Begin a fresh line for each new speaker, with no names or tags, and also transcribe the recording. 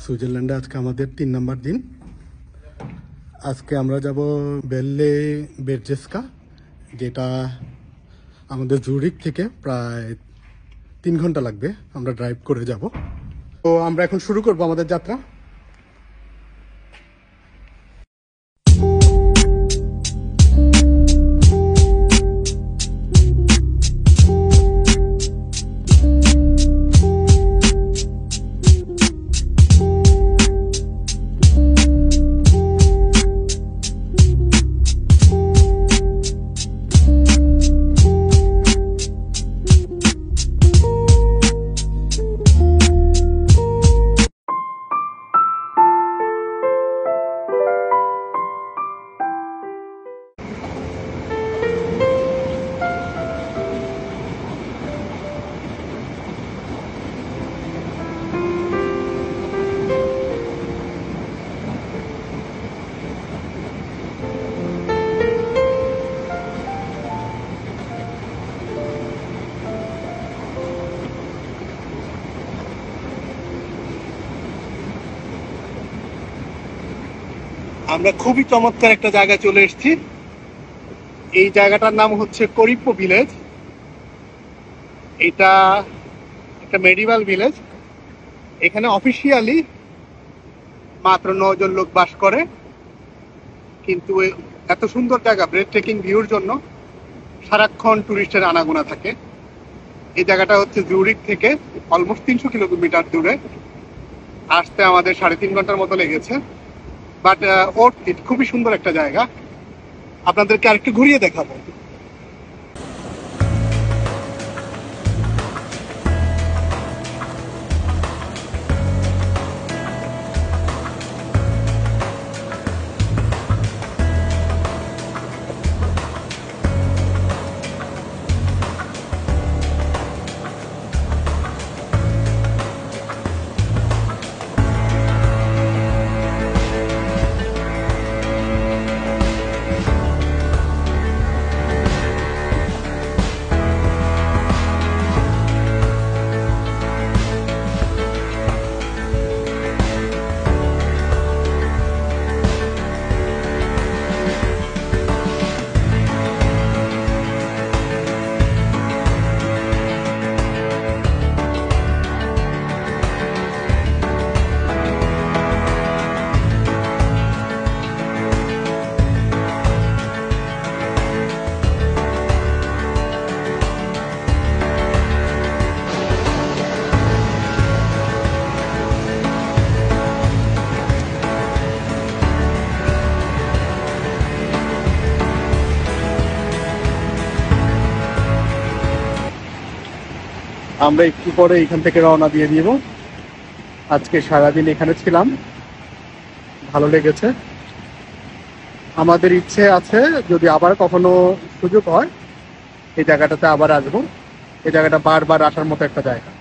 সুইজারল্যান্ডে আজকে আমাদের 3 নম্বর দিন। আজকে আমরা যাব বেল্লে বেরজেস্কা, যেটা আমাদের জুরিক থেকে প্রায় 3 ঘন্টা লাগবে। আমরা ড্রাইভ করে যাব। তো আমরা এখন শুরু করব আমাদের যাত্রা। আমরা খুবই চমৎকার একটা জায়গায় চলে এসেছি। এই জায়গাটার নাম হচ্ছে করিপ্পো ভিলেজ। এটা একটা মেডিভাল ভিলেজ। এখানে অফিসিয়ালি মাত্র 9 জন লোক বাস করে, কিন্তু এত সুন্দর জায়গা, ব্রেথ টেকিং ভিউর জন্য সারাক্ষণ টুরিস্টের আনাগোনা থাকে। এই জায়গাটা হচ্ছে জুরিক থেকে অলমোস্ট 300 কিলোমিটার দূরে। আসতে আমাদের 3.5 ঘন্টার মতো লেগেছে, বাট খুবই সুন্দর একটা জায়গা। আপনাদেরকে আরেকটু ঘুরিয়ে দেখাবো। আমরা একটু পরে এখান থেকে রওনা দিয়ে দিব। আজকে সারাদিন এখানে ছিলাম, ভালো লেগেছে। আমাদের ইচ্ছে আছে যদি আবার কখনো সুযোগ হয় এই জায়গাটাতে আবার আসবো। এই জায়গাটা বারবার আসার মতো একটা জায়গা।